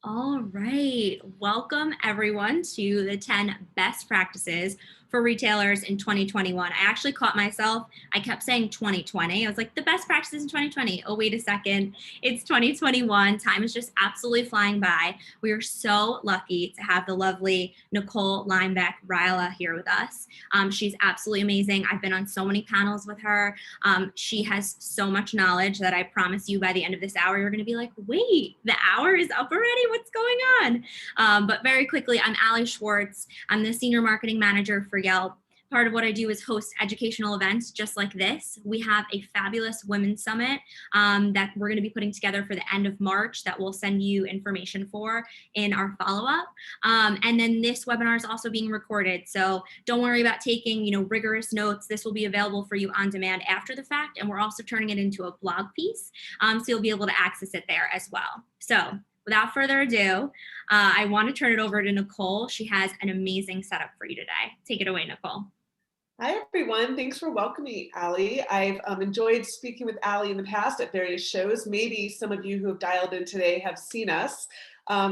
All right. Welcome everyone to the 10 best practices for retailers in 2021. I actually caught myself. I kept saying 2020. I was like, the best practices in 2020. Oh, wait a second. It's 2021. Time is just absolutely flying by. We are so lucky to have the lovely Nicole Leinbach Reyhle here with us. She's absolutely amazing. I've been on so many panels with her. She has so much knowledge that I promise you by the end of this hour, you're going to be like, wait, the hour is up already? What's going on? But very quickly, I'm Allie Schwartz. I'm the Senior Marketing Manager for Yelp. Part of what I do is host educational events just like this. We have a fabulous women's summit that we're going to be putting together for the end of March that we'll send you information for in our follow-up. And then this webinar is also being recorded. So don't worry about taking, rigorous notes. This will be available for you on demand after the fact. And we're also turning it into a blog piece. So you'll be able to access it there as well. So without further ado, I want to turn it over to Nicole. She has an amazing setup for you today. Take it away, Nicole. Hi, everyone. Thanks for welcoming Allie. I've enjoyed speaking with Allie in the past at various shows. Maybe some of you who have dialed in today have seen us.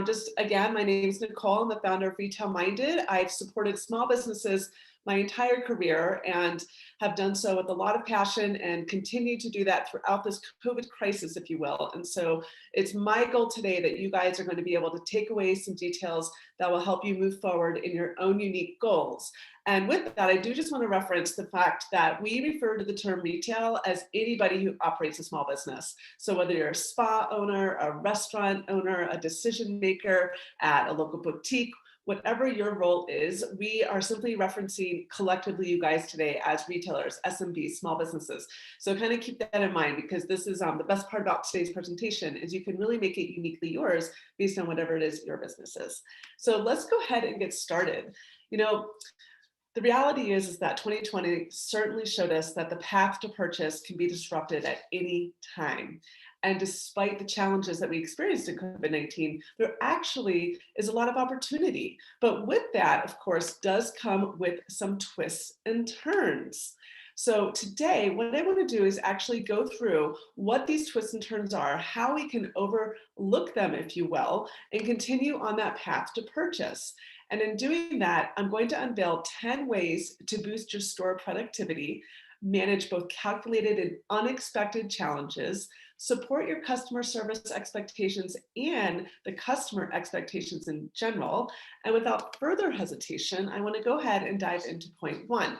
Just again, my name is Nicole. I'm the founder of Retail Minded. I've supported small businesses my entire career and have done so with a lot of passion and continue to do that throughout this COVID crisis, if you will. And so it's my goal today that you guys are going to be able to take away some details that will help you move forward in your own unique goals. And with that, I do just want to reference the fact that we refer to the term retail as anybody who operates a small business. So whether you're a spa owner, a restaurant owner, a decision maker at a local boutique, whatever your role is, we are simply referencing collectively you guys today as retailers, SMBs, small businesses. So kind of keep that in mind, because this is the best part about today's presentation is you can really make it uniquely yours based on whatever it is your business is. So let's go ahead and get started. The reality is that 2020 certainly showed us that the path to purchase can be disrupted at any time. And despite the challenges that we experienced in COVID-19, there actually is a lot of opportunity. But with that, of course, does come with some twists and turns. So today, what I want to do is actually go through what these twists and turns are, how we can overlook them, if you will, and continue on that path to purchase. And in doing that, I'm going to unveil 10 ways to boost your store productivity, manage both calculated and unexpected challenges, support your customer service expectations and the customer expectations in general. And without further hesitation, I want to go ahead and dive into point one.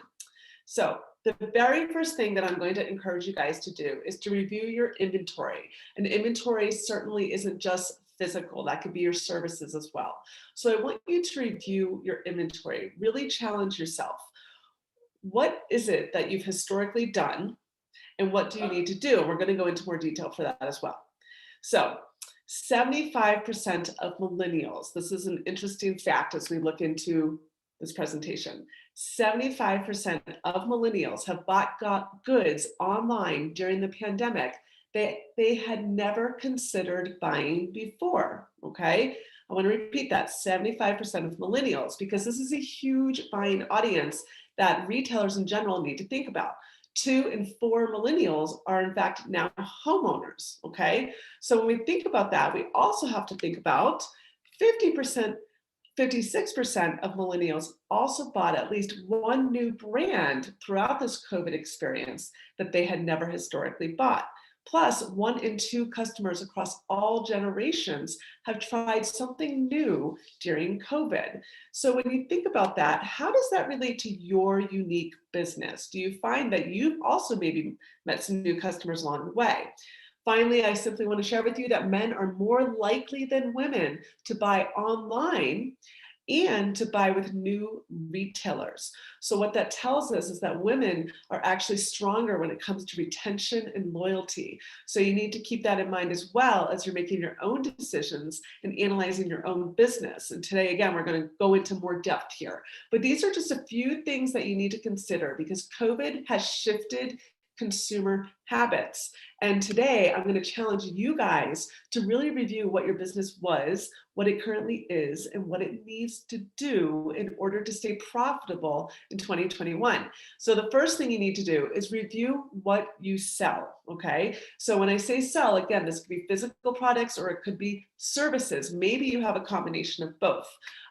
So the very first thing that I'm going to encourage you guys to do is to review your inventory. And inventory certainly isn't just physical, that could be your services as well. So I want you to review your inventory, really challenge yourself. What is it that you've historically done and what do you need to do? We're going to go into more detail for that as well. So 75% of millennials, this is an interesting fact as we look into this presentation, 75% of millennials have bought goods online during the pandemic that they had never considered buying before, okay? I want to repeat that, 75% of millennials, because this is a huge buying audience that retailers in general need to think about. 2 in 4 millennials are in fact now homeowners, okay? So when we think about that, we also have to think about 56% of millennials also bought at least one new brand throughout this COVID experience that they had never historically bought. Plus, 1 in 2 customers across all generations have tried something new during COVID. So when you think about that, how does that relate to your unique business? Do you find that you've also maybe met some new customers along the way? Finally, I simply want to share with you that men are more likely than women to buy online and to buy with new retailers. So what that tells us is that women are actually stronger when it comes to retention and loyalty. So you need to keep that in mind as well as you're making your own decisions and analyzing your own business. And today, again, we're going to go into more depth here. But these are just a few things that you need to consider because COVID has shifted consumer habits. And today I'm going to challenge you guys to really review what your business was, what it currently is, and what it needs to do in order to stay profitable in 2021. So the first thing you need to do is review what you sell, okay? So when I say sell, again, this could be physical products or it could be services. Maybe you have a combination of both.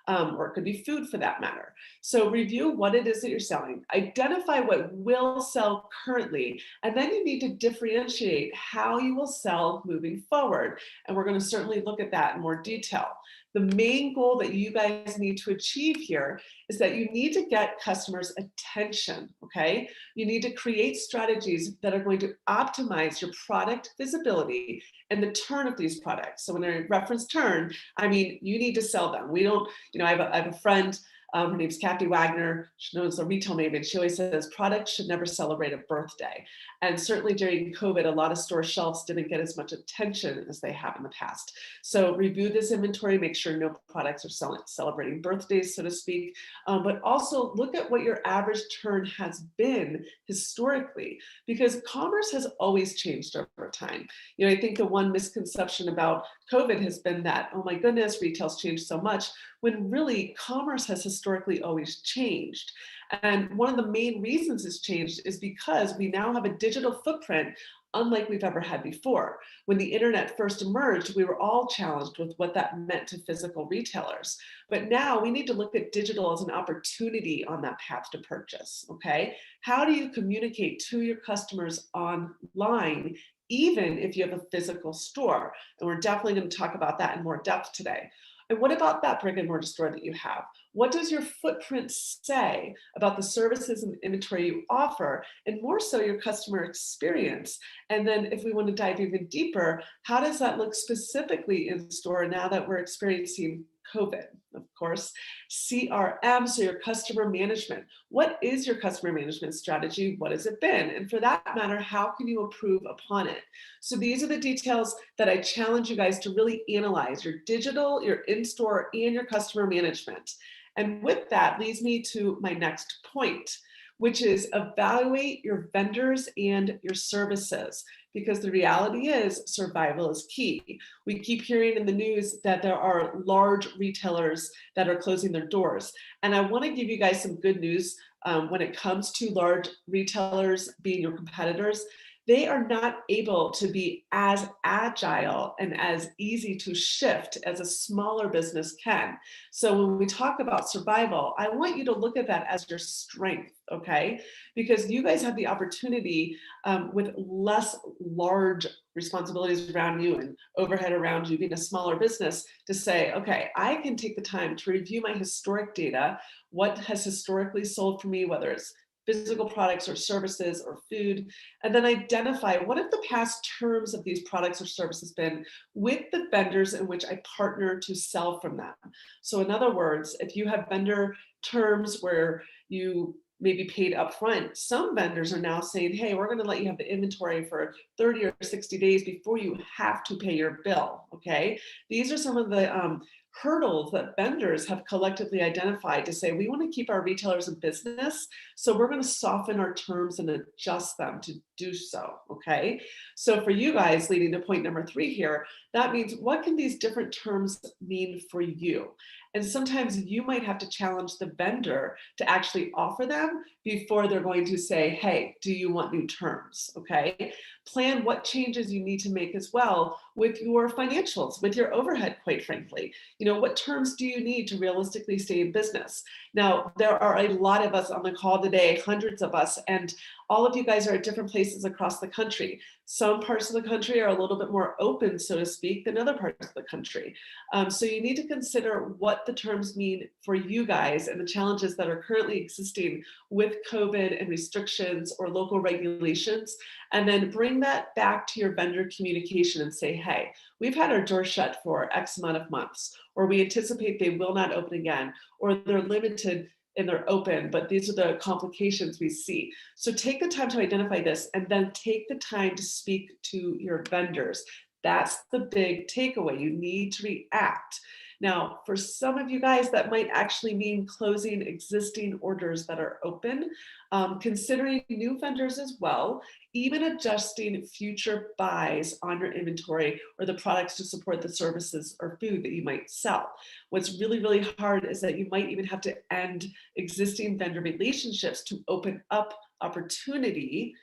Or it could be food for that matter. So review what it is that you're selling, identify what will sell currently, and then you need to differentiate how you will sell moving forward. And we're going to certainly look at that in more detail. The main goal that you guys need to achieve here is that you need to get customers' attention, okay? You need to create strategies that are going to optimize your product visibility and the turn of these products. So when I reference turn, I mean, you need to sell them. We don't, I have a friend, her name's Kathy Wagner. She knows a retail maven. She always says products should never celebrate a birthday. And certainly during COVID, a lot of store shelves didn't get as much attention as they have in the past. So review this inventory, make sure no products are celebrating birthdays, so to speak, but also look at what your average turn has been historically, because commerce has always changed over time. I think the one misconception about COVID has been that, oh my goodness, retail's changed so much, when really commerce has historically always changed. And one of the main reasons it's changed is because we now have a digital footprint unlike we've ever had before. When the internet first emerged, we were all challenged with what that meant to physical retailers. But now we need to look at digital as an opportunity on that path to purchase, okay? How do you communicate to your customers online, even if you have a physical store? And we're definitely going to talk about that in more depth today. And what about that brick and mortar store that you have? What does your footprint say about the services and inventory you offer, and more so your customer experience? And then if we want to dive even deeper, how does that look specifically in store now that we're experiencing COVID? Of course, CRM, so your customer management. What is your customer management strategy? What has it been? And for that matter, how can you improve upon it? So these are the details that I challenge you guys to really analyze: your digital, your in-store, and your customer management. And with that leads me to my next point, which is evaluate your vendors and your services, because the reality is survival is key. We keep hearing in the news that there are large retailers that are closing their doors. And I want to give you guys some good news when it comes to large retailers being your competitors. They are not able to be as agile and as easy to shift as a smaller business can. So when we talk about survival, I want you to look at that as your strength, okay? Because you guys have the opportunity with less large responsibilities around you and overhead around you, being a smaller business, to say, okay, I can take the time to review my historic data, what has historically sold for me, whether it's physical products or services or food, and then identify what have the past terms of these products or services been with the vendors in which I partner to sell from them. So in other words, if you have vendor terms where you maybe paid upfront, some vendors are now saying, hey, we're going to let you have the inventory for 30 or 60 days before you have to pay your bill, okay? These are some of the hurdles that vendors have collectively identified to say, we want to keep our retailers in business, so we're going to soften our terms and adjust them to do so, okay? So for you guys, leading to point number 3 here, that means what can these different terms mean for you? And sometimes you might have to challenge the vendor to actually offer them before they're going to say, hey, do you want new terms, okay? Plan what changes you need to make as well with your financials, with your overhead, quite frankly. What terms do you need to realistically stay in business? Now, there are a lot of us on the call today, hundreds of us, and all of you guys are at different places across the country. Some parts of the country are a little bit more open, so to speak, than other parts of the country. So you need to consider what the terms mean for you guys and the challenges that are currently existing with COVID and restrictions or local regulations, and then bring that back to your vendor communication and say, hey, we've had our door shut for X amount of months, or we anticipate they will not open again, or they're limited and they're open, but these are the complications we see. So take the time to identify this, and then take the time to speak to your vendors. That's the big takeaway. You need to react. Now, for some of you guys, that might actually mean closing existing orders that are open, considering new vendors as well, even adjusting future buys on your inventory or the products to support the services or food that you might sell. What's really, really hard is that you might even have to end existing vendor relationships to open up opportunity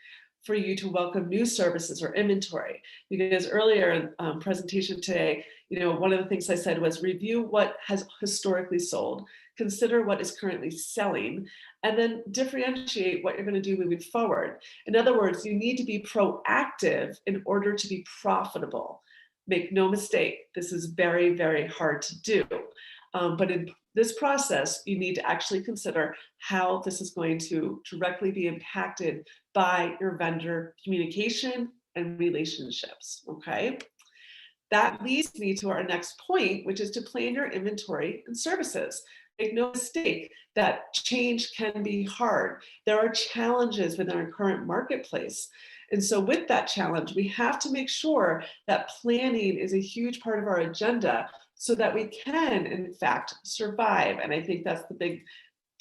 for you to welcome new services or inventory. Because earlier in presentation today, one of the things I said was review what has historically sold, consider what is currently selling, and then differentiate what you're going to do moving forward. In other words, you need to be proactive in order to be profitable. Make no mistake, this is very, very hard to do. But in this process, you need to actually consider how this is going to directly be impacted by your vendor communication and relationships, okay? That leads me to our next point, which is to plan your inventory and services. Make no mistake that change can be hard. There are challenges within our current marketplace. And so with that challenge, we have to make sure that planning is a huge part of our agenda so that we can, in fact, survive. And I think that's the big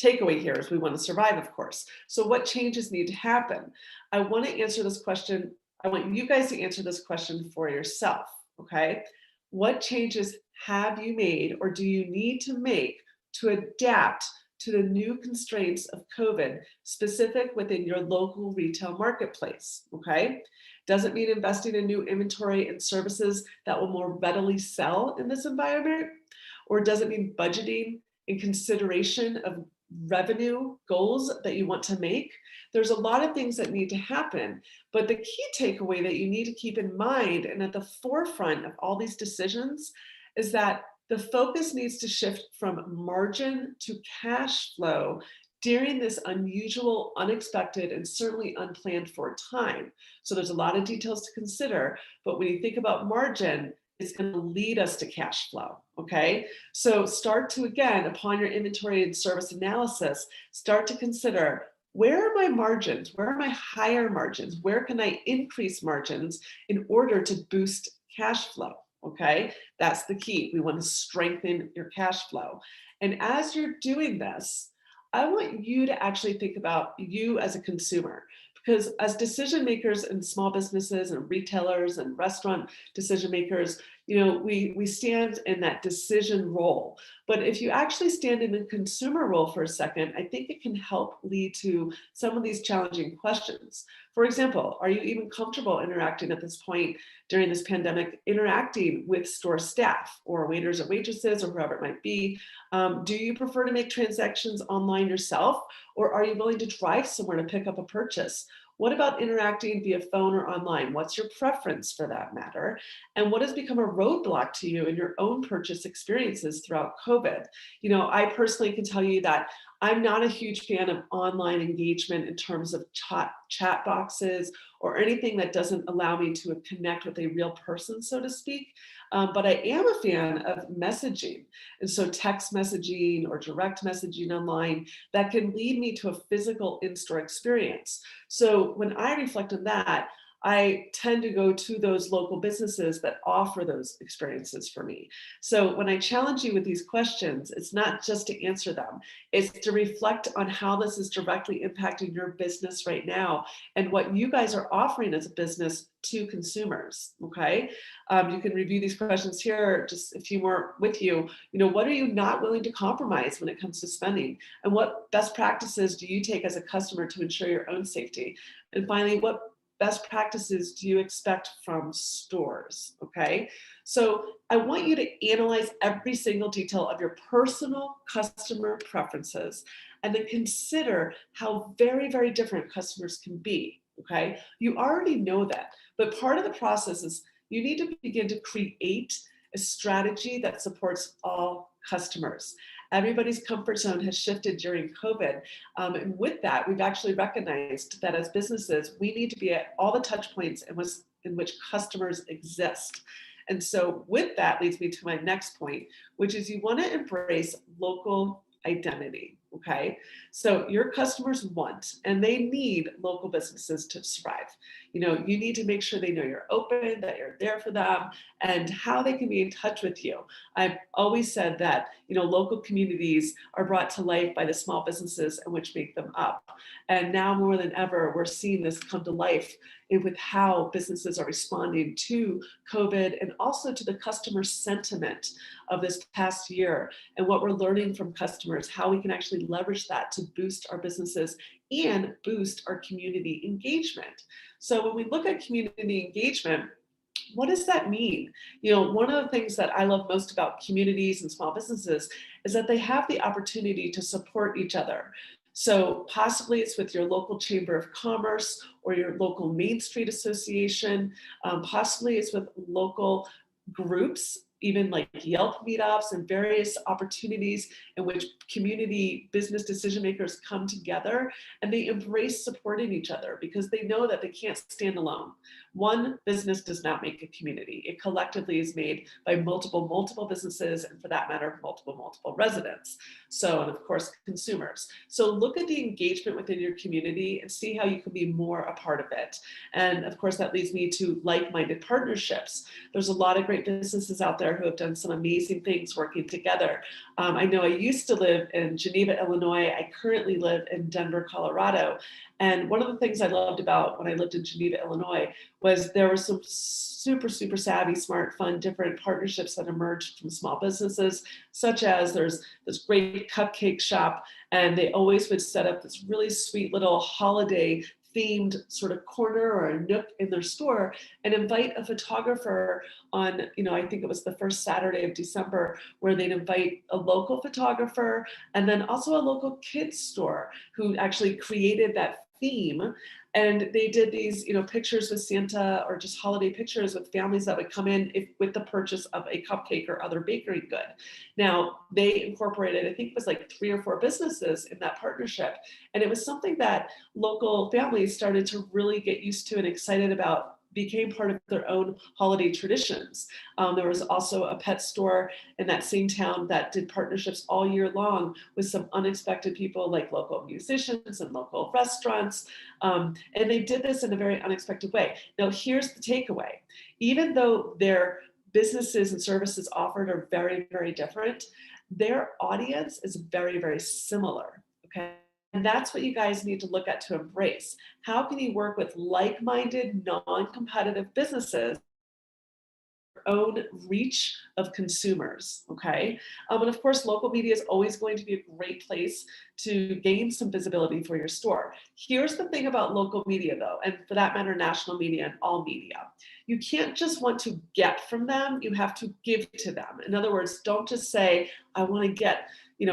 takeaway here is we want to survive, of course. So what changes need to happen? I want to answer this question. I want you guys to answer this question for yourself, okay? What changes have you made or do you need to make to adapt to the new constraints of COVID specific within your local retail marketplace, okay? Doesn't mean investing in new inventory and services that will more readily sell in this environment, or does it mean budgeting in consideration of revenue goals that you want to make? There's a lot of things that need to happen, but the key takeaway that you need to keep in mind and at the forefront of all these decisions is that the focus needs to shift from margin to cash flow during this unusual, unexpected, and certainly unplanned for time. So there's a lot of details to consider, but when you think about margin, it's going to lead us to cash flow, okay? So start to, again, upon your inventory and service analysis, start to consider, where are my margins? Where are my higher margins? Where can I increase margins in order to boost cash flow, okay? That's the key. We want to strengthen your cash flow. And as you're doing this, I want you to actually think about you as a consumer, because as decision makers in small businesses and retailers and restaurant decision makers, we stand in that decision role. But if you actually stand in the consumer role for a second, I think it can help lead to some of these challenging questions. For example, are you even comfortable interacting at this point during this pandemic, interacting with store staff or waiters or waitresses or whoever it might be? Do you prefer to make transactions online yourself, or are you willing to drive somewhere to pick up a purchase? What about interacting via phone or online? What's your preference for that matter? And what has become a roadblock to you in your own purchase experiences throughout COVID? I personally can tell you that I'm not a huge fan of online engagement in terms of chat boxes or anything that doesn't allow me to connect with a real person, so to speak. But I am a fan of messaging. And so text messaging or direct messaging online that can lead me to a physical in-store experience. So when I reflect on that, I tend to go to those local businesses that offer those experiences for me. So when I challenge you with these questions, it's not just to answer them, it's to reflect on how this is directly impacting your business right now and what you guys are offering as a business to consumers, okay? You can review these questions here, just a few more with you. What are you not willing to compromise when it comes to spending? And what best practices do you take as a customer to ensure your own safety? And finally, what best practices do you expect from stores, okay? So I want you to analyze every single detail of your personal customer preferences and then consider how very, very different customers can be, okay? You already know that, but part of the process is you need to begin to create a strategy that supports all customers. Everybody's comfort zone has shifted during COVID. And with that, we've actually recognized that as businesses, we need to be at all the touch points in which customers exist. And so with that leads me to my next point, which is you want to embrace local identity, okay? So your customers want and they need local businesses to survive. You need to make sure they know you're open, that you're there for them, and how they can be in touch with you. I've always said that, local communities are brought to life by the small businesses and which make them up. And now more than ever, we're seeing this come to life with how businesses are responding to COVID and also to the customer sentiment of this past year and what we're learning from customers, how we can actually leverage that to boost our businesses and boost our community engagement. So when we look at community engagement, what does that mean? One of the things that I love most about communities and small businesses is that they have the opportunity to support each other. So possibly it's with your local chamber of commerce or your local Main Street association. Possibly it's with local groups, even like Yelp meetups and various opportunities in which community business decision makers come together and they embrace supporting each other because they know that they can't stand alone. One business does not make a community. It collectively is made by multiple businesses, and for that matter, multiple residents. So, and of course, consumers. So look at the engagement within your community and see how you can be more a part of it. And of course, that leads me to like-minded partnerships. There's a lot of great businesses out there who have done some amazing things working together. I know I used to live in Geneva, Illinois. I currently live in Denver, Colorado. And one of the things I loved about when I lived in Geneva, Illinois, was there were some super savvy, smart, fun, different partnerships that emerged from small businesses, such as there's this great cupcake shop, and they always would set up this really sweet little holiday themed sort of corner or a nook in their store and invite a photographer on, I think it was the first Saturday of December, where they'd invite a local photographer and then also a local kids store who actually created that theme. And they did these, pictures with Santa or just holiday pictures with families that would come in with the purchase of a cupcake or other bakery good. Now, they incorporated, I think it was like 3 or 4 businesses in that partnership. And it was something that local families started to really get used to and excited about, became part of their own holiday traditions. There was also a pet store in that same town that did partnerships all year long with some unexpected people like local musicians and local restaurants. And they did this in a very unexpected way. Now, here's the takeaway. Even though their businesses and services offered are very different, their audience is very similar, okay? And that's what you guys need to look at to embrace. How can you work with like-minded, non-competitive businesses own reach of consumers, okay? And of course, local media is always going to be a great place to gain some visibility for your store. Here's the thing about local media though, and for that matter, national media and all media. You can't just want to get from them, you have to give to them. In other words, don't just say, I want to get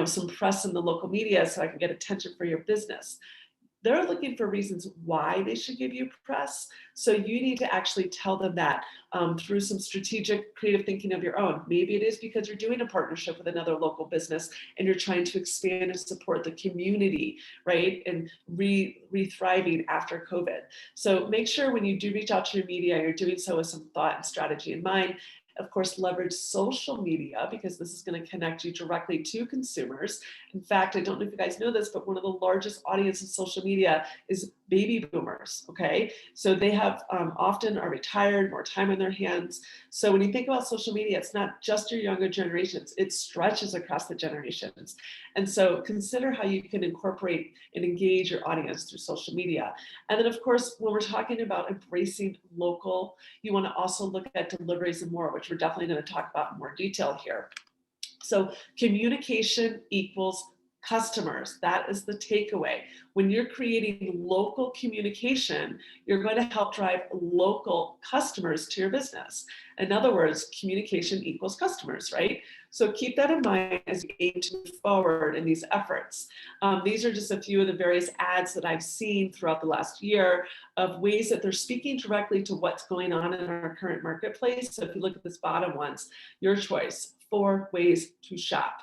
some press in the local media so I can get attention for your business. They're looking for reasons why they should give you press. So you need to actually tell them that through some strategic creative thinking of your own. Maybe it is because you're doing a partnership with another local business and you're trying to expand and support the community, right? And re-thriving after COVID. So make sure when you do reach out to your media, you're doing so with some thought and strategy in mind. Of course, leverage social media because this is going to connect you directly to consumers. In fact, I don't know if you guys know this, but one of the largest audiences of social media is baby boomers, okay? So they have often are retired, more time on their hands. So when you think about social media, it's not just your younger generations, it stretches across the generations. And so consider how you can incorporate and engage your audience through social media. And then of course, when we're talking about embracing local, you want to also look at deliveries and more, which we're definitely going to talk about in more detail here. So communication equals customers. That is the takeaway. When you're creating local communication, you're going to help drive local customers to your business. In other words, communication equals customers, right? So keep that in mind as you aim to move forward in these efforts. These are just a few of the various ads that I've seen throughout the last year of ways that they're speaking directly to what's going on in our current marketplace. So if you look at this bottom ones, your choice, 4 ways to shop.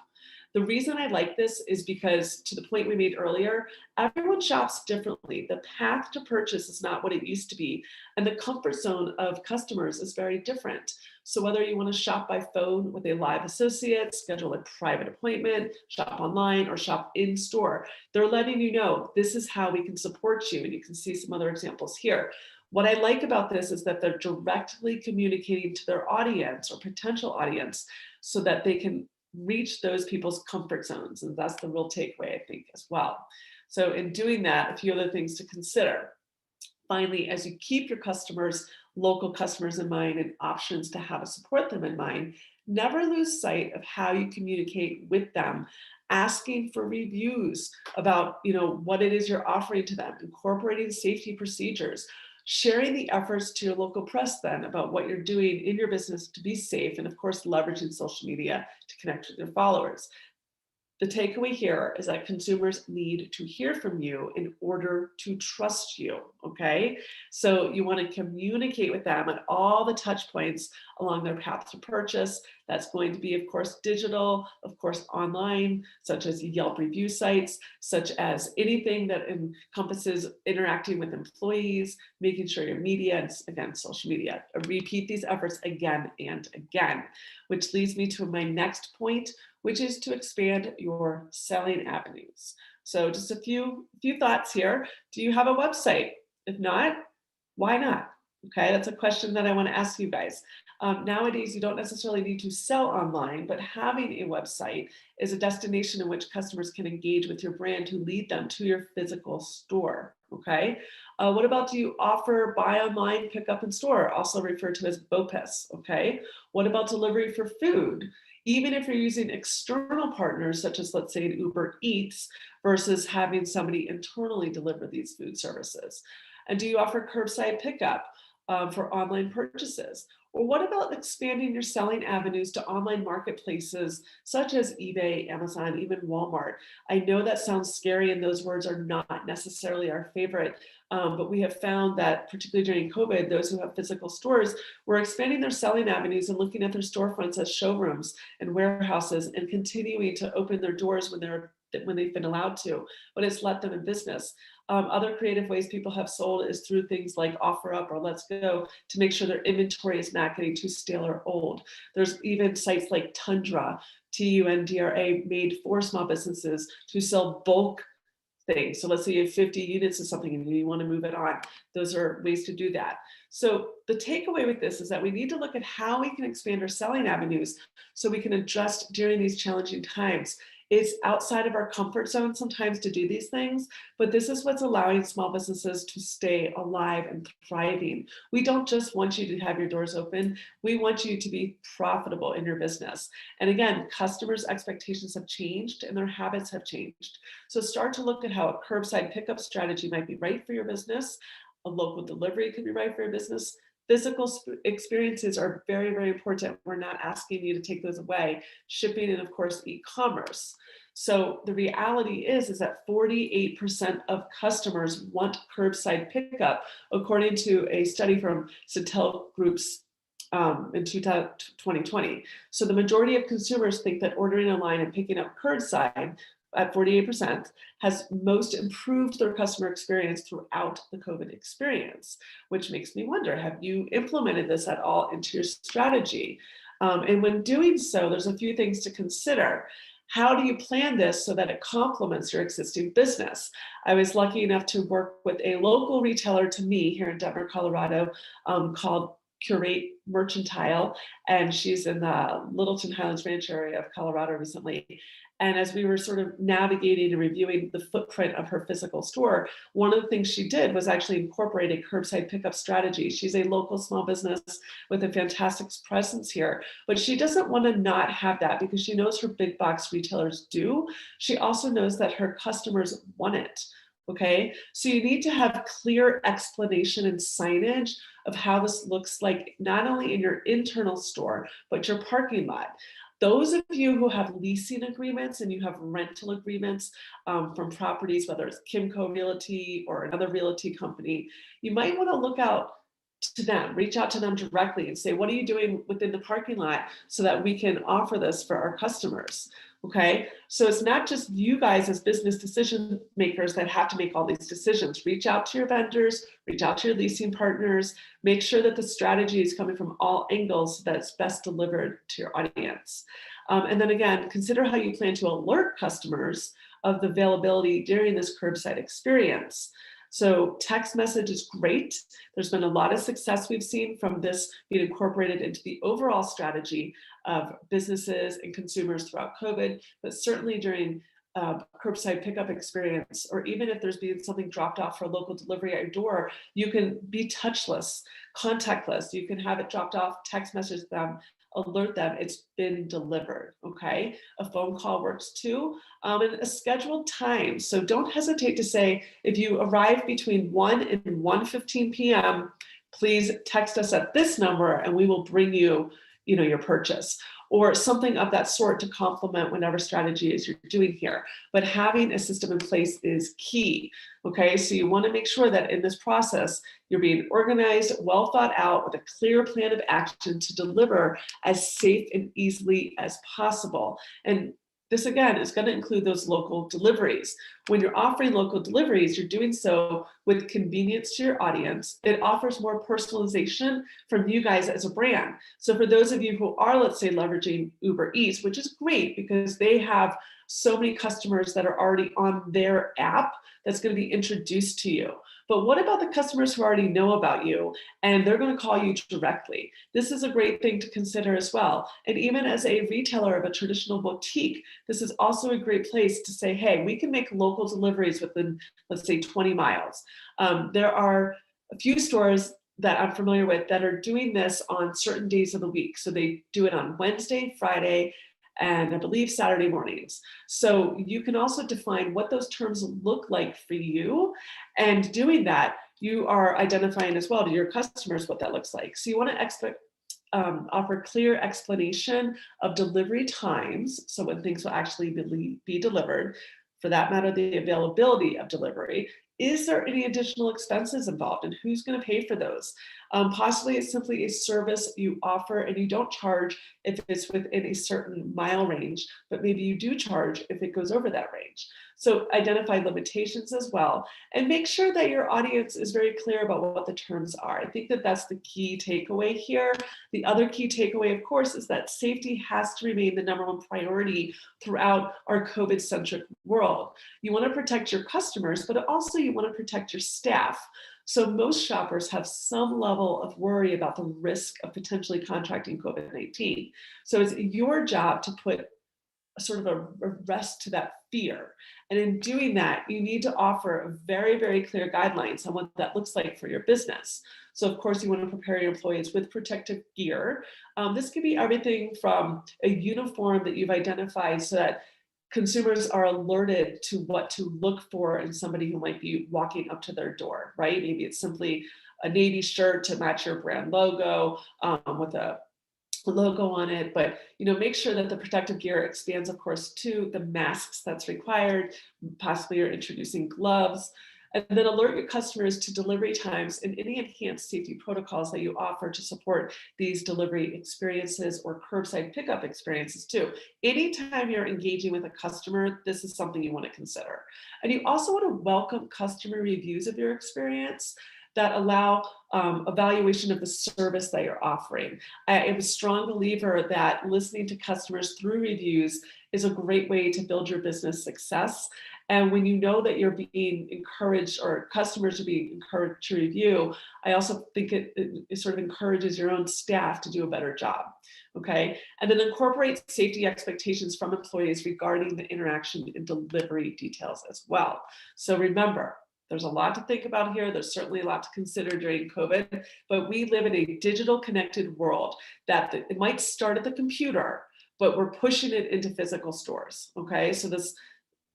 The reason I like this is because, to the point we made earlier, everyone shops differently. The path to purchase is not what it used to be, and the comfort zone of customers is very different. So whether you want to shop by phone with a live associate, schedule a private appointment, shop online, or shop in store, they're letting you know this is how we can support you, and you can see some other examples here. What I like about this is that they're directly communicating to their audience or potential audience so that they can reach those people's comfort zones. And that's the real takeaway, I think, as well. So in doing that, a few other things to consider. Finally, as you keep your customers, local customers in mind and options to how to support them in mind, never lose sight of how you communicate with them, asking for reviews about, what it is you're offering to them, incorporating safety procedures, sharing the efforts to your local press then about what you're doing in your business to be safe, and of course, leveraging social media to connect with your followers. The takeaway here is that consumers need to hear from you in order to trust you, okay? So you want to communicate with them at all the touch points along their path to purchase. That's going to be, of course, digital, of course, online, such as Yelp review sites, such as anything that encompasses interacting with employees, making sure your media, and again, social media. Repeat these efforts again and again, which leads me to my next point, which is to expand your selling avenues. So just a few thoughts here. Do you have a website? If not, why not? Okay, that's a question that I want to ask you guys. Nowadays, you don't necessarily need to sell online, but having a website is a destination in which customers can engage with your brand to lead them to your physical store. Okay, what about, do you offer buy online, pick up in store, also referred to as BOPIS? Okay, what about delivery for food? Even if you're using external partners, such as, let's say, an Uber Eats, versus having somebody internally deliver these food services. And do you offer curbside pickup for online purchases? Or what about expanding your selling avenues to online marketplaces such as eBay, Amazon, even Walmart? I know that sounds scary and those words are not necessarily our favorite, but we have found that particularly during COVID, those who have physical stores were expanding their selling avenues and looking at their storefronts as showrooms and warehouses and continuing to open their doors when they've been allowed to, but it's let them in business. Other creative ways people have sold is through things like OfferUp or Let's Go to make sure their inventory is not getting too stale or old. There's even sites like Tundra, Tundra, made for small businesses to sell bulk things. So let's say you have 50 units of something and you want to move it on. Those are ways to do that. So the takeaway with this is that we need to look at how we can expand our selling avenues so we can adjust during these challenging times. It's outside of our comfort zone sometimes to do these things, but this is what's allowing small businesses to stay alive and thriving. We don't just want you to have your doors open. We want you to be profitable in your business. And again, customers' expectations have changed and their habits have changed. So start to look at how a curbside pickup strategy might be right for your business. A local delivery could be right for your business. Physical experiences are very, very important. We're not asking you to take those away. Shipping and, of course, e-commerce. So the reality is that 48% of customers want curbside pickup, according to a study from Centel Group's in 2020. So the majority of consumers think that ordering online and picking up curbside at 48% has most improved their customer experience throughout the COVID experience, which makes me wonder, have you implemented this at all into your strategy? And when doing so, there's a few things to consider. How do you plan this so that it complements your existing business? I was lucky enough to work with a local retailer to me here in Denver, Colorado, called Curate Mercantile, and she's in the Littleton Highlands Ranch area of Colorado recently. And as we were sort of navigating and reviewing the footprint of her physical store, one of the things she did was actually incorporate a curbside pickup strategy. She's a local small business with a fantastic presence here, but she doesn't want to not have that because she knows her big box retailers do. She also knows that her customers want it. Okay, so you need to have clear explanation and signage of how this looks like, not only in your internal store, but your parking lot. Those of you who have leasing agreements and you have rental agreements from properties, whether it's Kimco Realty or another realty company, you might want to look out to them, reach out to them directly and say, what are you doing within the parking lot so that we can offer this for our customers? Okay, so it's not just you guys as business decision makers that have to make all these decisions. Reach out to your vendors, reach out to your leasing partners, make sure that the strategy is coming from all angles so that it's best delivered to your audience. And then again, consider how you plan to alert customers of the availability during this curbside experience. So text message is great. There's been a lot of success we've seen from this being incorporated into the overall strategy of businesses and consumers throughout COVID, but certainly during curbside pickup experience, or even if there's been something dropped off for local delivery at your door, you can be touchless, contactless. You can have it dropped off, text message them, alert them it's been delivered. Okay, a phone call works too, and a scheduled time. So don't hesitate to say, if you arrive between 1 and 1:15 p.m., please text us at this number and we will bring you, your purchase, or something of that sort to complement whatever strategy is you're doing here. But having a system in place is key. Okay, so you want to make sure that in this process, you're being organized, well thought out, with a clear plan of action to deliver as safe and easily as possible. And this, again, is going to include those local deliveries. When you're offering local deliveries, you're doing so with convenience to your audience. It offers more personalization from you guys as a brand. So for those of you who are, let's say, leveraging Uber Eats, which is great because they have so many customers that are already on their app, that's going to be introduced to you. But what about the customers who already know about you and they're going to call you directly? This is a great thing to consider as well. And even as a retailer of a traditional boutique, this is also a great place to say, hey, we can make local deliveries within, let's say, 20 miles. There are a few stores that I'm familiar with that are doing this on certain days of the week. So they do it on Wednesday, Friday, and I believe Saturday mornings. So you can also define what those terms look like for you. And doing that, you are identifying as well to your customers what that looks like. So you want to offer clear explanation of delivery times. So when things will actually be delivered, for that matter, the availability of delivery. Is there any additional expenses involved, and who's going to pay for those? Possibly it's simply a service you offer and you don't charge if it's within a certain mile range, but maybe you do charge if it goes over that range. So identify limitations as well, and make sure that your audience is very clear about what the terms are. I think that that's the key takeaway here. The other key takeaway, of course, is that safety has to remain the number one priority throughout our COVID-centric world. You want to protect your customers, but also you want to protect your staff. So most shoppers have some level of worry about the risk of potentially contracting COVID-19. So it's your job to put sort of a rest to that fear. And in doing that, you need to offer very, very clear guidelines on what that looks like for your business. So of course, you want to prepare your employees with protective gear. This could be everything from a uniform that you've identified so that consumers are alerted to what to look for in somebody who might be walking up to their door, right? Maybe it's simply a navy shirt to match your brand logo with a logo on it, but make sure that the protective gear expands, of course, to the masks that's required. Possibly you're introducing gloves, and then alert your customers to delivery times and any enhanced safety protocols that you offer to support these delivery experiences or curbside pickup experiences too. Anytime you're engaging with a customer, this is something you want to consider. And you also want to welcome customer reviews of your experience that allow evaluation of the service that you're offering. I am a strong believer that listening to customers through reviews is a great way to build your business success. And when you know that you're being encouraged or customers are being encouraged to review, I also think it sort of encourages your own staff to do a better job. Okay, and then incorporate safety expectations from employees regarding the interaction and delivery details as well. So remember, there's a lot to think about here. There's certainly a lot to consider during COVID, but we live in a digital connected world that it might start at the computer, but we're pushing it into physical stores. Okay, so this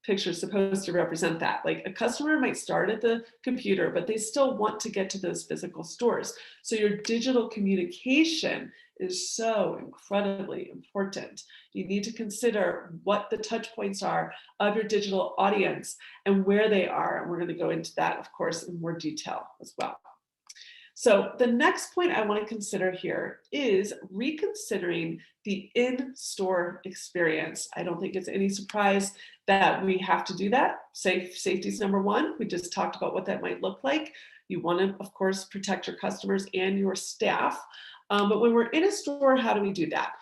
picture is supposed to represent that. Like a customer might start at the computer, but they still want to get to those physical stores. So your digital communication is so incredibly important. You need to consider what the touch points are of your digital audience and where they are. And we're going to go into that, of course, in more detail as well. So the next point I want to consider here is reconsidering the in-store experience. I don't think it's any surprise that we have to do that. Safety is number one. We just talked about what that might look like. You want to, of course, protect your customers and your staff. But when we're in a store, how do we do that?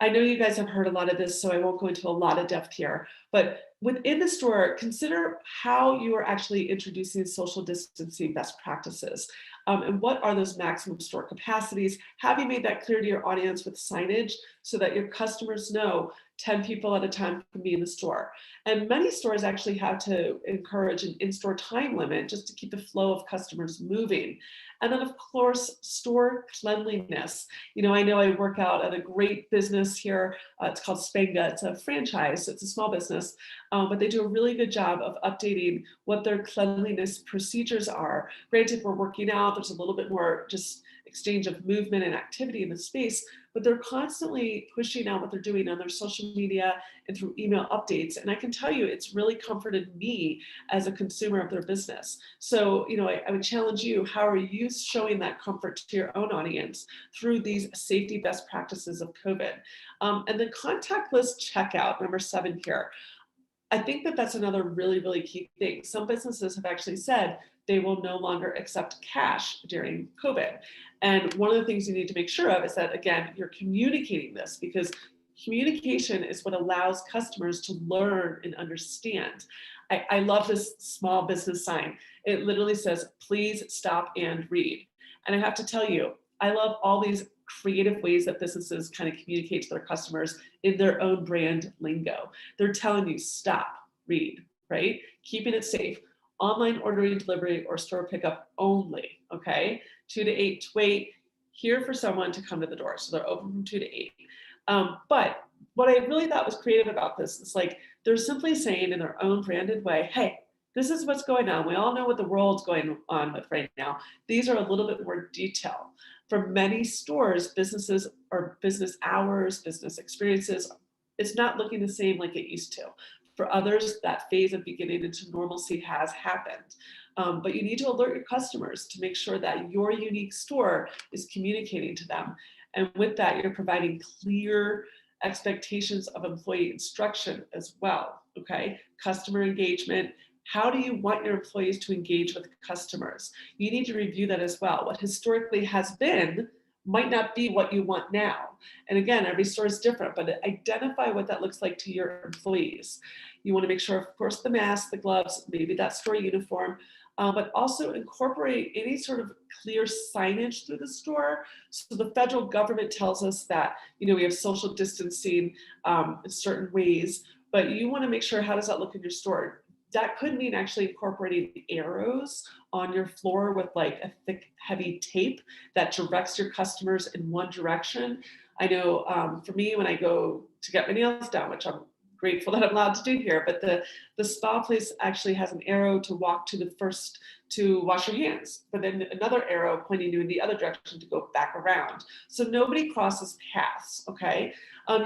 I know you guys have heard a lot of this, so I won't go into a lot of depth here. But within the store, consider how you are actually introducing social distancing best practices. And what are those maximum store capacities? Have you made that clear to your audience with signage so that your customers know 10 people at a time can be in the store? And many stores actually have to encourage an in-store time limit just to keep the flow of customers moving. And then, of course, store cleanliness. I know I work out at a great business here. It's called Spenga. It's a franchise, so it's a small business, but they do a really good job of updating what their cleanliness procedures are. Granted, we're working out, there's a little bit more just exchange of movement and activity in the space, but they're constantly pushing out what they're doing on their social media and through email updates. And I can tell you, it's really comforted me as a consumer of their business. So, I would challenge you, how are you showing that comfort to your own audience through these safety best practices of COVID? And then contactless checkout, number 7 here. I think that that's another really, really key thing. Some businesses have actually said they will no longer accept cash during COVID. And one of the things you need to make sure of is that, again, you're communicating this, because communication is what allows customers to learn and understand. I love this small business sign. It literally says, please stop and read. And I have to tell you, I love all these creative ways that businesses kind of communicate to their customers in their own brand lingo. They're telling you, stop, read, right? Keeping it safe. Online ordering, delivery, or store pickup only, okay? 2 to 8 to wait, here for someone to come to the door. So they're open from 2 to 8. But what I really thought was creative about this is, like, they're simply saying in their own branded way, hey, this is what's going on. We all know what the world's going on with right now. These are a little bit more detail. For many stores, businesses or business hours, business experiences, it's not looking the same like it used to. For others, that phase of beginning into normalcy has happened. But you need to alert your customers to make sure that your unique store is communicating to them. And with that, you're providing clear expectations of employee instruction as well, okay? Customer engagement. How do you want your employees to engage with customers? You need to review that as well. What historically has been might not be what you want now. And again, every store is different, but identify what that looks like to your employees. You want to make sure, of course, the mask, the gloves, maybe that store uniform, but also incorporate any sort of clear signage through the store. So the federal government tells us that, we have social distancing in certain ways, but you want to make sure, how does that look in your store? That could mean actually incorporating arrows on your floor with like a thick, heavy tape that directs your customers in one direction. I know for me, when I go to get my nails done, which I'm grateful that I'm allowed to do here, but the spa place actually has an arrow to walk to the first to wash your hands, but then another arrow pointing you in the other direction to go back around. So nobody crosses paths, okay?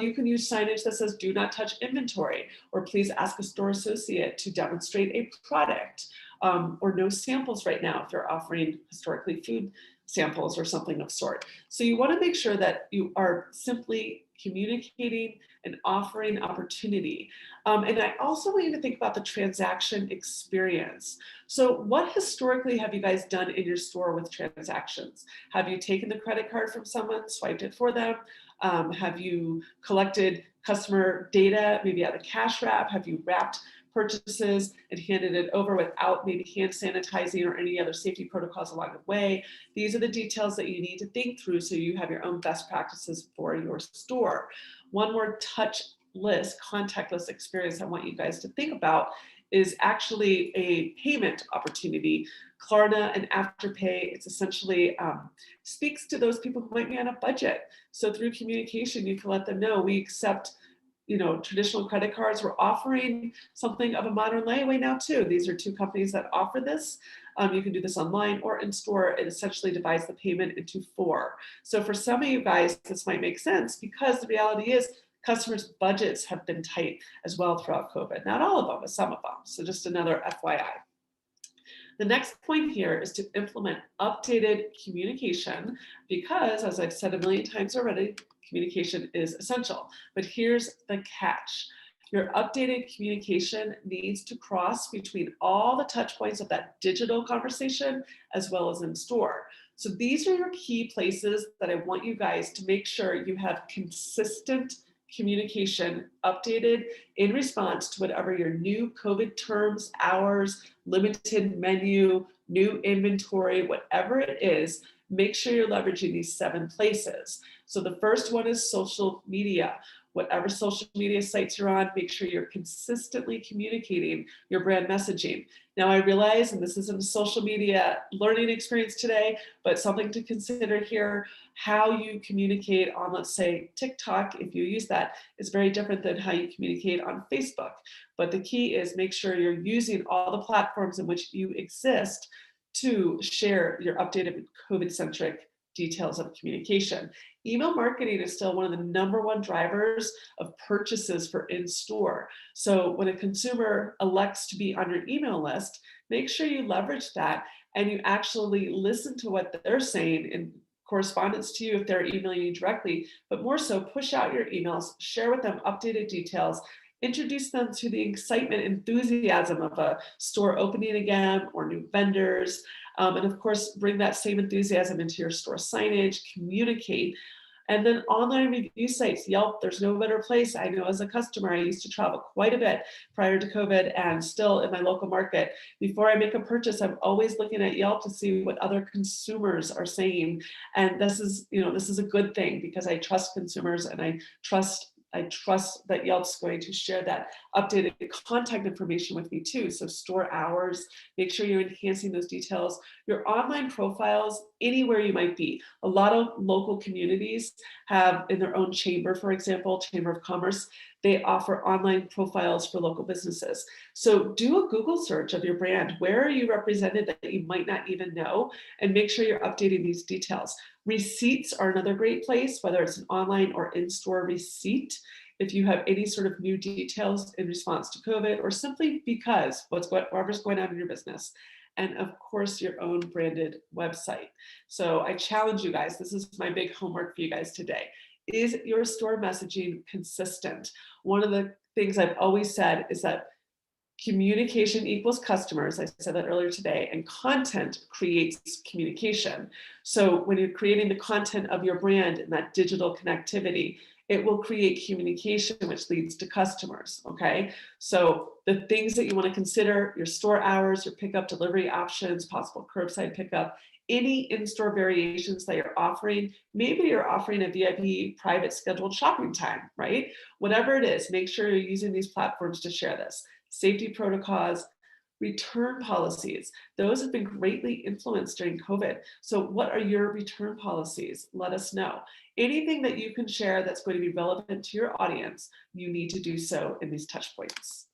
You can use signage that says, do not touch inventory, or please ask a store associate to demonstrate a product, or no samples right now if you're offering historically food samples or something of sort. So you want to make sure that you are simply communicating and offering opportunity. And I also want you to think about the transaction experience. So what historically have you guys done in your store with transactions? Have you taken the credit card from someone, swiped it for them? Have you collected customer data, maybe at a cash wrap? Have you wrapped purchases and handed it over without maybe hand sanitizing or any other safety protocols along the way? These are the details that you need to think through so you have your own best practices for your store. One more touchless, contactless experience I want you guys to think about is actually a payment opportunity. Klarna and Afterpay, it's essentially speaks to those people who might be on a budget. So through communication, you can let them know we accept traditional credit cards. We're offering something of a modern layaway now too. These are 2 companies that offer this. You can do this online or in store. It essentially divides the payment into 4. So for some of you guys, this might make sense, because the reality is customers' budgets have been tight as well throughout COVID. Not all of them, but some of them. So just another FYI. The next point here is to implement updated communication, because, as I've said a million times already, communication is essential. But here's the catch. Your updated communication needs to cross between all the touch points of that digital conversation as well as in store. So these are your key places that I want you guys to make sure you have consistent communication updated in response to whatever your new COVID terms, hours, limited menu, new inventory, whatever it is, make sure you're leveraging these 7 places. So the first one is social media. Whatever social media sites you're on, make sure you're consistently communicating your brand messaging. Now I realize, and this isn't a social media learning experience today, but something to consider here, how you communicate on, let's say, TikTok, if you use that, is very different than how you communicate on Facebook. But the key is make sure you're using all the platforms in which you exist to share your updated COVID-centric details of communication. Email marketing is still one of the #1 drivers of purchases for in-store. So when a consumer elects to be on your email list, make sure you leverage that and you actually listen to what they're saying in correspondence to you if they're emailing you directly, but more so push out your emails, share with them updated details, introduce them to the excitement, enthusiasm of a store opening again or new vendors. And of course, bring that same enthusiasm into your store signage, communicate. And then online review sites, Yelp, there's no better place. I know as a customer, I used to travel quite a bit prior to COVID and still in my local market. Before I make a purchase, I'm always looking at Yelp to see what other consumers are saying. And this is a good thing because I trust consumers and I trust that Yelp's going to share that updated contact information with me too. So store hours, make sure you're enhancing those details. Your online profiles, anywhere you might be. A lot of local communities have in their own chamber, for example, Chamber of Commerce, they offer online profiles for local businesses. So do a Google search of your brand. Where are you represented that you might not even know? And make sure you're updating these details. Receipts are another great place, whether it's an online or in-store receipt. If you have any sort of new details in response to COVID or simply because whatever's going on in your business. And of course, your own branded website. So I challenge you guys, this is my big homework for you guys today. Is your store messaging consistent? One of the things I've always said is that communication equals customers. I said that earlier today, and content creates communication. So when you're creating the content of your brand and that digital connectivity, it will create communication, which leads to customers, okay? So the things that you want to consider, your store hours, your pickup delivery options, possible curbside pickup, any in-store variations that you're offering. Maybe you're offering a VIP private scheduled shopping time, right? Whatever it is, make sure you're using these platforms to share this. Safety protocols, return policies. Those have been greatly influenced during COVID. So what are your return policies? Let us know. Anything that you can share that's going to be relevant to your audience, you need to do so in these touch points.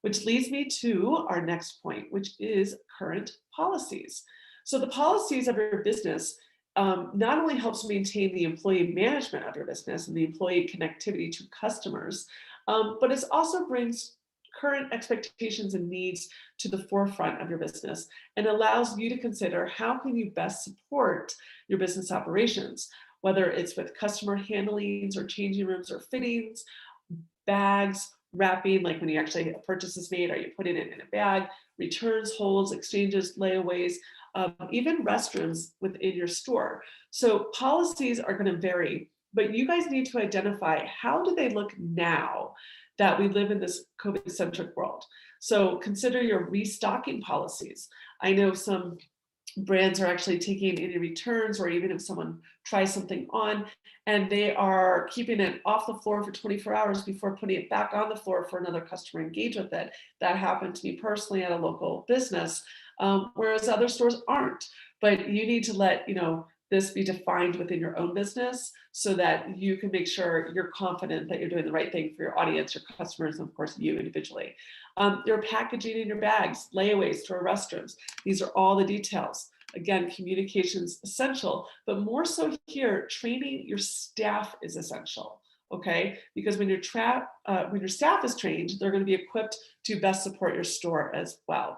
Which leads me to our next point, which is current policies. So the policies of your business not only helps maintain the employee management of your business and the employee connectivity to customers, but it also brings current expectations and needs to the forefront of your business and allows you to consider how can you best support your business operations, whether it's with customer handlings or changing rooms or fittings, bags, wrapping, like when you actually a purchase is made, are you putting it in a bag, returns, holds, exchanges, layaways, even restrooms within your store. So policies are going to vary, but you guys need to identify how do they look now that we live in this COVID-centric world. So consider your restocking policies. I know some brands are actually taking any returns, or even if someone tries something on and they are keeping it off the floor for 24 hours before putting it back on the floor for another customer to engage with it. That happened to me personally at a local business, whereas other stores aren't. But you need to let this be defined within your own business so that you can make sure you're confident that you're doing the right thing for your audience, your customers, and of course you individually. Your packaging in your bags, layaways, store restrooms. These are all the details. Again, communication's essential, but more so here, training your staff is essential. Okay, because when your staff is trained, they're going to be equipped to best support your store as well.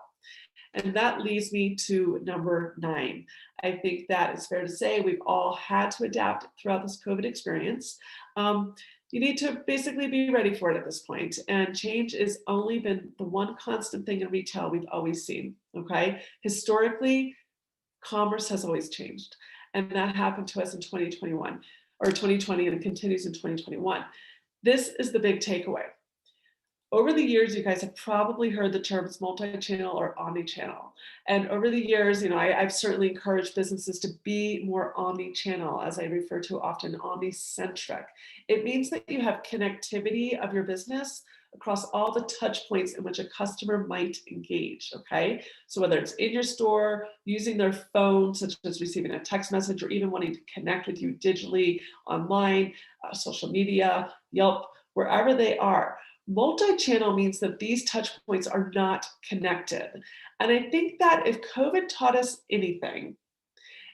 And that leads me to number 9. I think that it's fair to say we've all had to adapt throughout this COVID experience. You need to basically be ready for it at this point. And change has only been the one constant thing in retail we've always seen, okay? Historically, commerce has always changed. And that happened to us in 2021 or 2020, and it continues in 2021. This is the big takeaway. Over the years, you guys have probably heard the terms multi-channel or omni-channel. And over the years, I've certainly encouraged businesses to be more omni-channel, as I refer to often, omni-centric. It means that you have connectivity of your business across all the touch points in which a customer might engage, okay? So whether it's in your store, using their phone, such as receiving a text message, or even wanting to connect with you digitally, online, social media, Yelp, wherever they are. Multi-channel means that these touch points are not connected. And I think that if COVID taught us anything,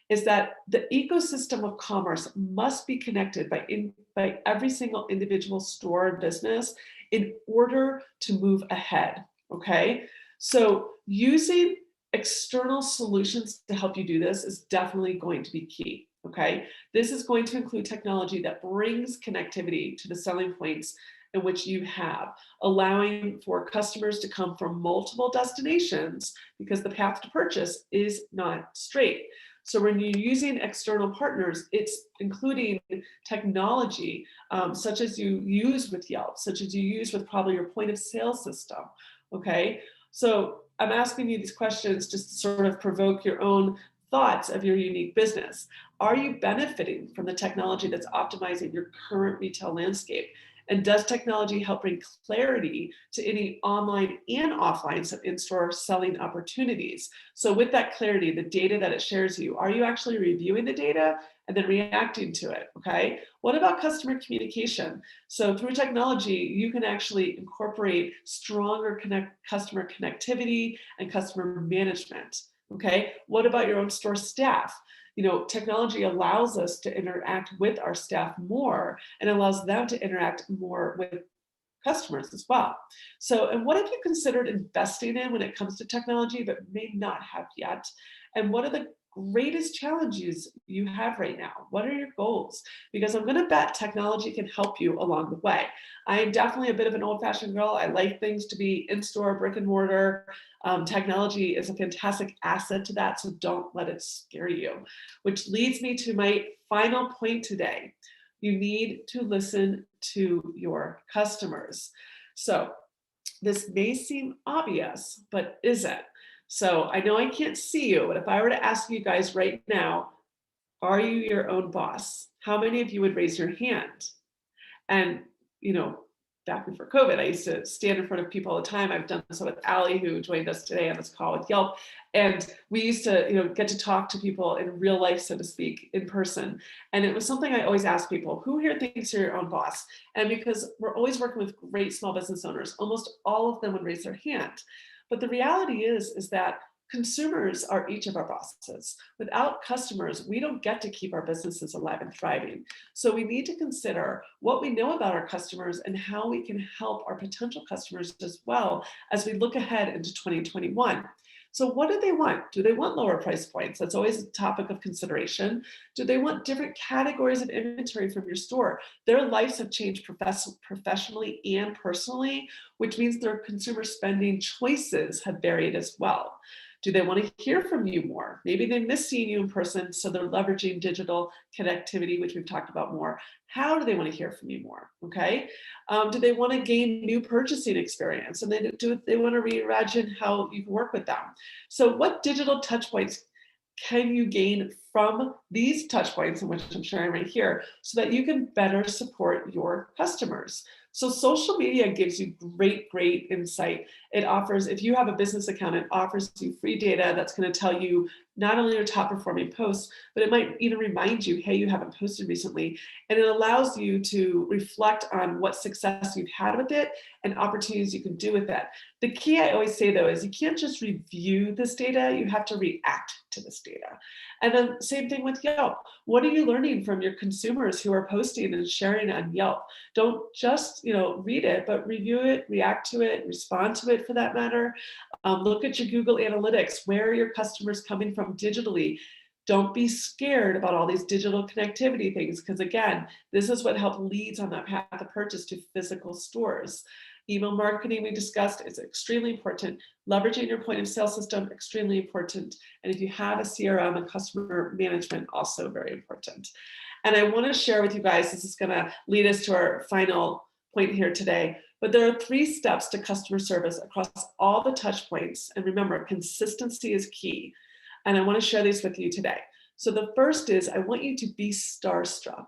is that the ecosystem of commerce must be connected by every single individual store and business in order to move ahead, okay? So using external solutions to help you do this is definitely going to be key, okay? This is going to include technology that brings connectivity to the selling points in which you have, allowing for customers to come from multiple destinations because the path to purchase is not straight. So when you're using external partners, it's including technology such as you use with Yelp, such as you use with probably your point of sale system, okay? So I'm asking you these questions just to sort of provoke your own thoughts of your unique business. Are you benefiting from the technology that's optimizing your current retail landscape? And does technology help bring clarity to any online and offline in-store selling opportunities? So with that clarity, the data that it shares you, are you actually reviewing the data and then reacting to it, okay? What about customer communication? So through technology, you can actually incorporate stronger customer connectivity and customer management, okay? What about your own store staff? Technology allows us to interact with our staff more and allows them to interact more with customers as well. So, and what have you considered investing in when it comes to technology but may not have yet? And what are the greatest challenges you have right now? What are your goals? Because I'm going to bet technology can help you along the way. I am definitely a bit of an old-fashioned girl. I like things to be in-store, brick and mortar. Technology is a fantastic asset to that, so don't let it scare you. Which leads me to my final point today. You need to listen to your customers. So this may seem obvious, but is it? So I know I can't see you, but if I were to ask you guys right now, are you your own boss? How many of you would raise your hand? And, back before COVID, I used to stand in front of people all the time. I've done so with Allie, who joined us today on this call with Yelp. And we used to, get to talk to people in real life, so to speak, in person. And it was something I always ask people, who here thinks you're your own boss? And because we're always working with great small business owners, almost all of them would raise their hand. But the reality is that consumers are each of our bosses. Without customers, we don't get to keep our businesses alive and thriving. So we need to consider what we know about our customers and how we can help our potential customers as well as we look ahead into 2021. So what do they want? Do they want lower price points? That's always a topic of consideration. Do they want different categories of inventory from your store? Their lives have changed professionally and personally, which means their consumer spending choices have varied as well. Do they want to hear from you more? Maybe they miss seeing you in person, so they're leveraging digital connectivity, which we've talked about more. How do they want to hear from you more? Okay. Do they want to gain new purchasing experience? And they want to reimagine how you can work with them? So what digital touch points can you gain from these touch points, in which I'm sharing right here, so that you can better support your customers? So social media gives you great insight. It offers, if you have a business account, it offers you free data that's going to tell you not only your top performing posts, but it might even remind you, hey, you haven't posted recently. And it allows you to reflect on what success you've had with it and opportunities you can do with it. The key I always say though is you can't just review this data, you have to react to this data. And then same thing with Yelp. What are you learning from your consumers who are posting and sharing on Yelp? Don't just read it, but review it, react to it, respond to it for that matter. Look at your Google Analytics. Where are your customers coming from digitally? Don't be scared about all these digital connectivity things, because again, this is what helped leads on that path of purchase to physical stores. Email marketing we discussed is extremely important. Leveraging your point of sale system, extremely important. And if you have a CRM and customer management, also very important. And I want to share with you guys, this is going to lead us to our final point here today, but there are 3 steps to customer service across all the touch points. And remember, consistency is key. And I want to share these with you today. So the first is I want you to be starstruck.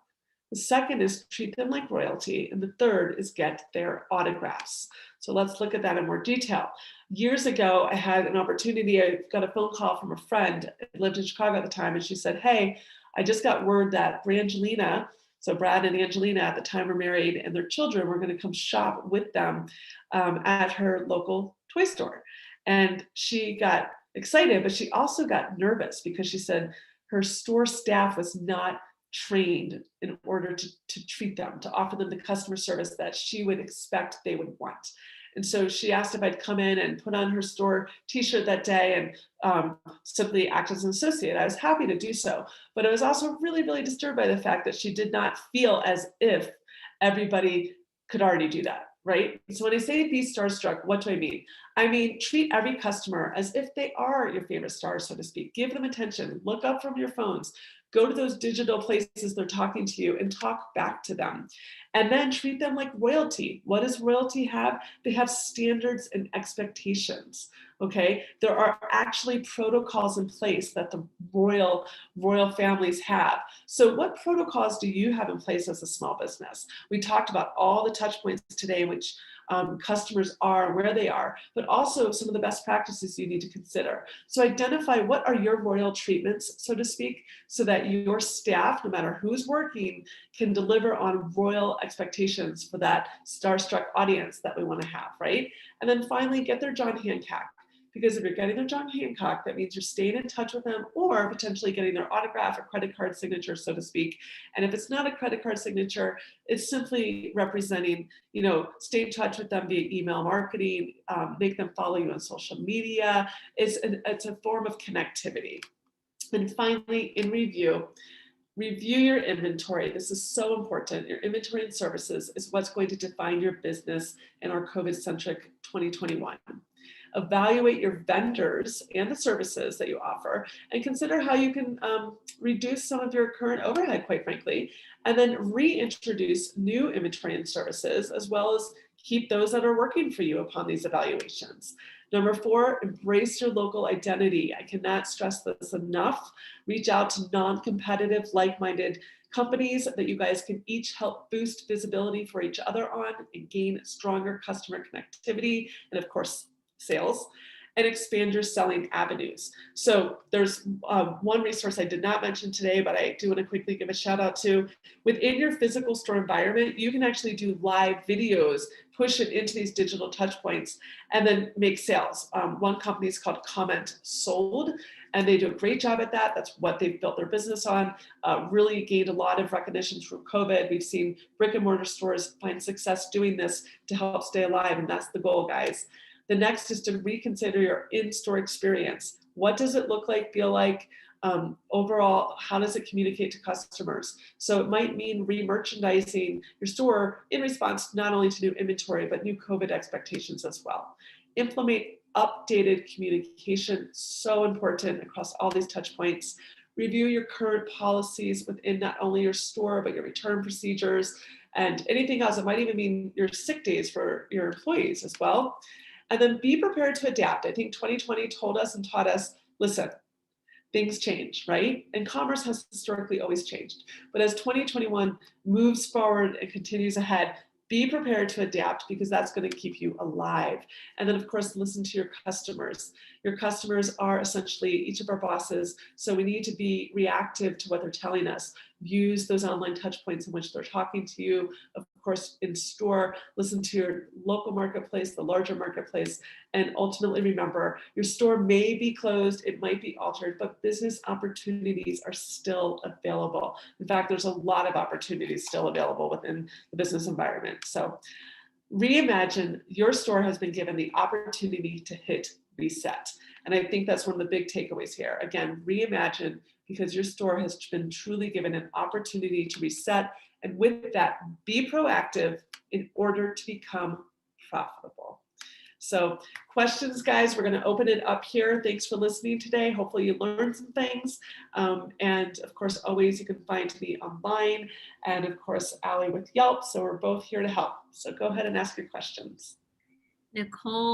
The second is treat them like royalty. And the third is get their autographs. So let's look at that in more detail. Years ago, I had an opportunity. I got a phone call from a friend. I lived in Chicago at the time. And she said, hey, I just got word that Brangelina, so Brad and Angelina at the time were married, and their children were going to come shop with them at her local toy store. And she got excited, but she also got nervous because she said her store staff was not trained in order to treat them, to offer them the customer service that she would expect they would want. And so she asked if I'd come in and put on her store t-shirt that day and simply act as an associate. I was happy to do so, but I was also really, really disturbed by the fact that she did not feel as if everybody could already do that, right? So when I say be starstruck, what do I mean? I mean, treat every customer as if they are your favorite star, so to speak. Give them attention, look up from your phones, go to those digital places they're talking to you and talk back to them. And then treat them like royalty. What does royalty have? They have standards and expectations, okay? There are actually protocols in place that the royal families have. So what protocols do you have in place as a small business? We talked about all the touch points today, which customers are, where they are, but also some of the best practices you need to consider. So identify what are your royal treatments, so to speak, so that your staff, no matter who's working, can deliver on royal expectations for that starstruck audience that we want to have, right? And then finally, get their John Hancock. Because if you're getting their John Hancock, that means you're staying in touch with them or potentially getting their autograph or credit card signature, so to speak. And if it's not a credit card signature, it's simply representing, stay in touch with them via email marketing, make them follow you on social media. It's a form of connectivity. And finally, in review your inventory. This is so important. Your inventory and services is what's going to define your business in our COVID-centric 2021. Evaluate your vendors and the services that you offer and consider how you can reduce some of your current overhead, quite frankly, and then reintroduce new inventory and services, as well as keep those that are working for you upon these evaluations. Number 4, embrace your local identity. I cannot stress this enough. Reach out to non-competitive, like-minded companies that you guys can each help boost visibility for each other on and gain stronger customer connectivity and, of course, sales, and expand your selling avenues. So there's one resource I did not mention today, but I do want to quickly give a shout out to. Within your physical store environment, you can actually do live videos, push it into these digital touch points, and then make sales. One company is called Comment Sold, and they do a great job at that. That's what they've built their business on. Really gained a lot of recognition through COVID. We've seen brick and mortar stores find success doing this to help stay alive, and that's the goal, guys. The next is to reconsider your in-store experience. What does it look like, feel like? Overall, how does it communicate to customers? So it might mean re-merchandising your store in response not only to new inventory, but new COVID expectations as well. Implement updated communication, so important across all these touch points. Review your current policies within not only your store, but your return procedures and anything else. It might even mean your sick days for your employees as well. And then be prepared to adapt. I think 2020 told us and taught us, listen, things change, right? And commerce has historically always changed. But as 2021 moves forward and continues ahead, be prepared to adapt because that's going to keep you alive. And then, of course, listen to your customers. Your customers are essentially each of our bosses, so we need to be reactive to what they're telling us. Use those online touch points in which they're talking to you. Of course, in store, listen to your local marketplace, the larger marketplace, and ultimately remember, your store may be closed, it might be altered, but business opportunities are still available. In fact, there's a lot of opportunities still available within the business environment. So reimagine. Your store has been given the opportunity to hit reset. And I think that's one of the big takeaways here. Again, reimagine, because your store has been truly given an opportunity to reset. And with that, be proactive in order to become profitable. So questions, guys, we're going to open it up here. Thanks for listening today. Hopefully you learned some things. And of course, always you can find me online, and of course, Allie with Yelp. So we're both here to help. So go ahead and ask your questions. Nicole